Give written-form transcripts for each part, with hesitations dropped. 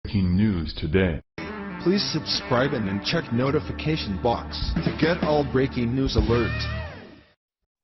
Breaking news today. Please subscribe and then check notification box to get all breaking news alerts.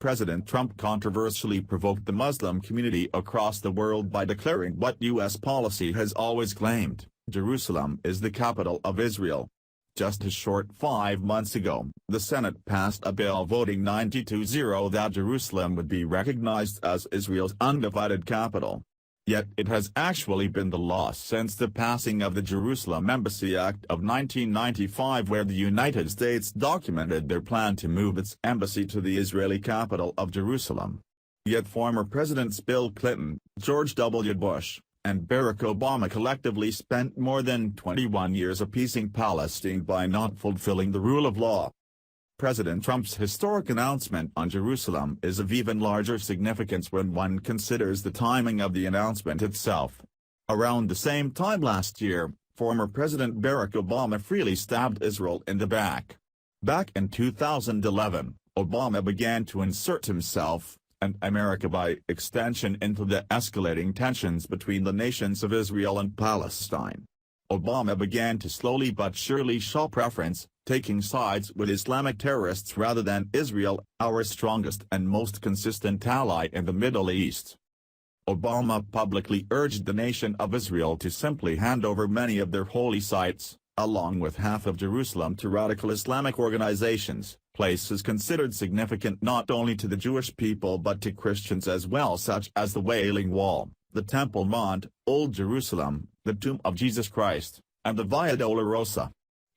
President Trump controversially provoked the Muslim community across the world by declaring what U.S. policy has always claimed: Jerusalem is the capital of Israel. Just a short 5 months ago, the Senate passed a bill voting 90-0 that Jerusalem would be recognized as Israel's undivided capital. Yet it has actually been the law since the passing of the Jerusalem Embassy Act of 1995, where the United States documented their plan to move its embassy to the Israeli capital of Jerusalem. Yet former Presidents Bill Clinton, George W. Bush, and Barack Obama collectively spent more than 21 years appeasing Palestine by not fulfilling the rule of law. President Trump's historic announcement on Jerusalem is of even larger significance when one considers the timing of the announcement itself. Around the same time last year, former President Barack Obama freely stabbed Israel in the back. Back in 2011, Obama began to insert himself, and America by extension, into the escalating tensions between the nations of Israel and Palestine. Obama began to slowly but surely show preference, taking sides with Islamic terrorists rather than Israel, our strongest and most consistent ally in the Middle East. Obama publicly urged the nation of Israel to simply hand over many of their holy sites, along with half of Jerusalem, to radical Islamic organizations, places considered significant not only to the Jewish people but to Christians as well, such as the Wailing Wall, the Temple Mount, Old Jerusalem, the Tomb of Jesus Christ, and the Via Dolorosa.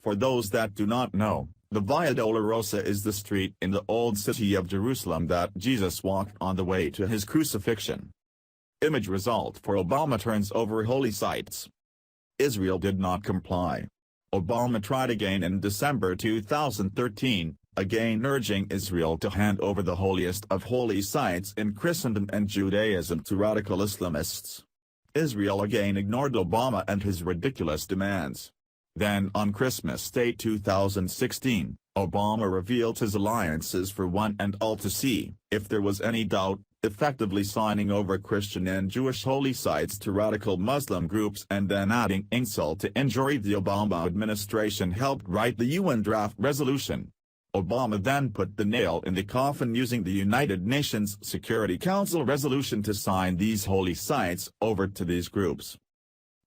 For those that do not know, the Via Dolorosa is the street in the Old City of Jerusalem that Jesus walked on the way to his crucifixion. Image result for Obama turns over holy sites. Israel did not comply. Obama tried again in December 2013, again urging Israel to hand over the holiest of holy sites in Christendom and Judaism to radical Islamists. Israel again ignored Obama and his ridiculous demands. Then on Christmas Day 2016, Obama revealed his alliances for one and all to see if there was any doubt, effectively signing over Christian and Jewish holy sites to radical Muslim groups, and then adding insult to injury, the Obama administration helped write the UN draft resolution. Obama then put the nail in the coffin using the United Nations Security Council resolution to sign these holy sites over to these groups.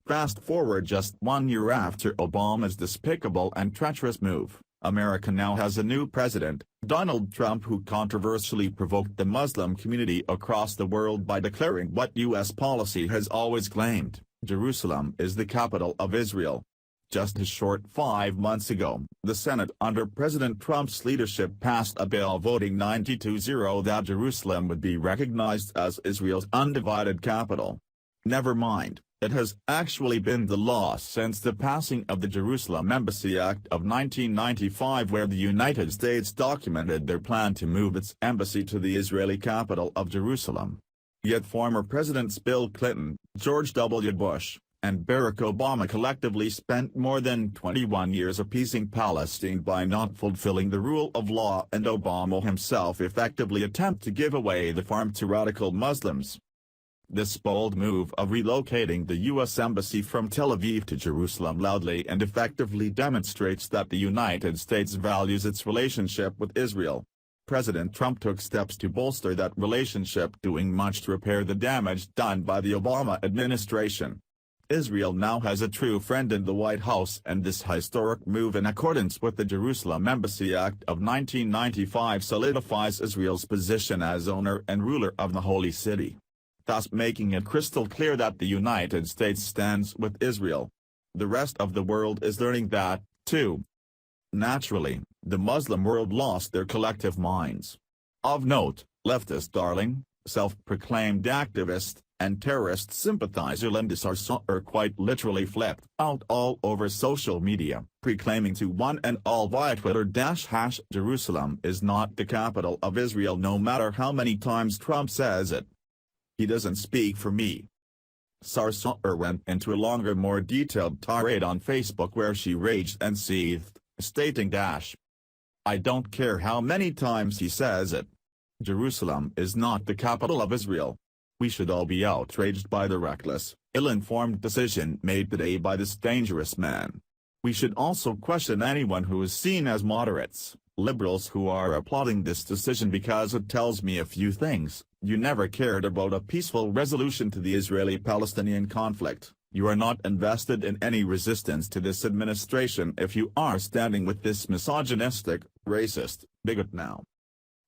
Fast forward just 1 year after Obama's despicable and treacherous move, America now has a new president, Donald Trump, who controversially provoked the Muslim community across the world by declaring what U.S. policy has always claimed: Jerusalem is the capital of Israel. Just a short 5 months ago, the Senate under President Trump's leadership passed a bill voting 90-0 that Jerusalem would be recognized as Israel's undivided capital. Never mind, it has actually been the law since the passing of the Jerusalem Embassy Act of 1995, where the United States documented their plan to move its embassy to the Israeli capital of Jerusalem. Yet former Presidents Bill Clinton, George W. Bush, and Barack Obama collectively spent more than 21 years appeasing Palestine by not fulfilling the rule of law, and Obama himself effectively attempted to give away the farm to radical Muslims. This bold move of relocating the U.S. Embassy from Tel Aviv to Jerusalem loudly and effectively demonstrates that the United States values its relationship with Israel. President Trump took steps to bolster that relationship, doing much to repair the damage done by the Obama administration. Israel now has a true friend in the White House, and this historic move, in accordance with the Jerusalem Embassy Act of 1995, solidifies Israel's position as owner and ruler of the Holy City, thus making it crystal clear that the United States stands with Israel. The rest of the world is learning that, too. Naturally, the Muslim world lost their collective minds. Of note, leftist darling, self-proclaimed activist, and terrorist sympathizer Linda Sarsour quite literally flipped out all over social media, proclaiming to one and all via Twitter # Jerusalem is not the capital of Israel, no matter how many times Trump says it. He doesn't speak for me. Sarsour went into a longer, more detailed tirade on Facebook where she raged and seethed, stating I don't care how many times he says it. Jerusalem is not the capital of Israel. We should all be outraged by the reckless, ill-informed decision made today by this dangerous man. We should also question anyone who is seen as moderates, liberals who are applauding this decision because it tells me a few things. You never cared about a peaceful resolution to the Israeli-Palestinian conflict. You are not invested in any resistance to this administration if you are standing with this misogynistic, racist, bigot now.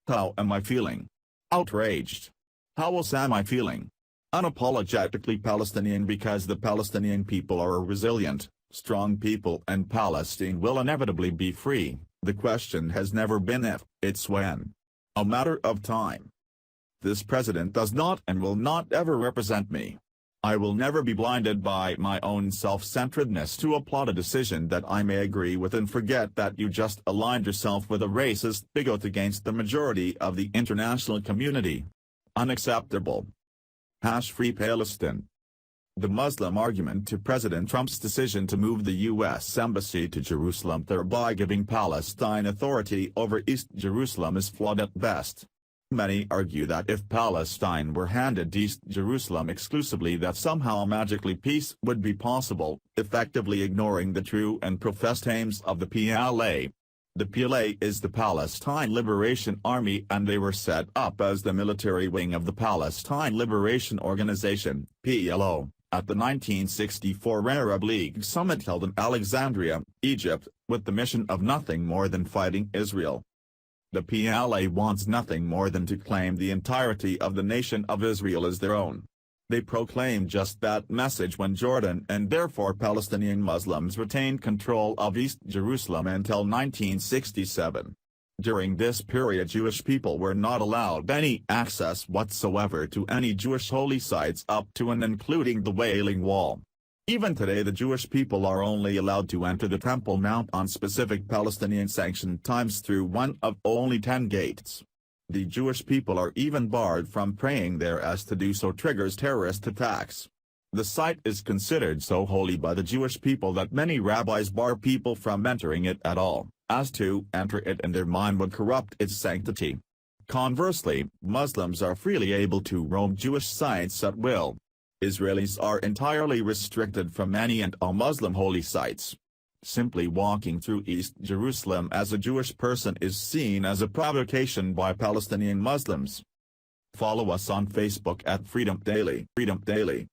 How am I feeling? Outraged. How else am I feeling? Unapologetically Palestinian, because the Palestinian people are a resilient, strong people and Palestine will inevitably be free. The question has never been if, it's when. A matter of time. This president does not and will not ever represent me. I will never be blinded by my own self-centeredness to applaud a decision that I may agree with and forget that you just aligned yourself with a racist bigot against the majority of the international community. Unacceptable. Free Palestine. The Muslim argument to President Trump's decision to move the U.S. Embassy to Jerusalem, thereby giving Palestine authority over East Jerusalem, is flawed at best. Many argue that if Palestine were handed East Jerusalem exclusively, that somehow magically peace would be possible, effectively ignoring the true and professed aims of the PLA. The PLA is the Palestine Liberation Army, and they were set up as the military wing of the Palestine Liberation Organization, PLO, at the 1964 Arab League Summit held in Alexandria, Egypt, with the mission of nothing more than fighting Israel. The PLA wants nothing more than to claim the entirety of the nation of Israel as their own. They proclaimed just that message when Jordan and therefore Palestinian Muslims retained control of East Jerusalem until 1967. During this period, Jewish people were not allowed any access whatsoever to any Jewish holy sites up to and including the Wailing Wall. Even today, the Jewish people are only allowed to enter the Temple Mount on specific Palestinian-sanctioned times through one of only 10 gates. The Jewish people are even barred from praying there, as to do so triggers terrorist attacks. The site is considered so holy by the Jewish people that many rabbis bar people from entering it at all, as to enter it in their mind would corrupt its sanctity. Conversely, Muslims are freely able to roam Jewish sites at will. Israelis are entirely restricted from any and all Muslim holy sites. Simply walking through East Jerusalem as a Jewish person is seen as a provocation by Palestinian Muslims. Follow us on Facebook at Freedom Daily.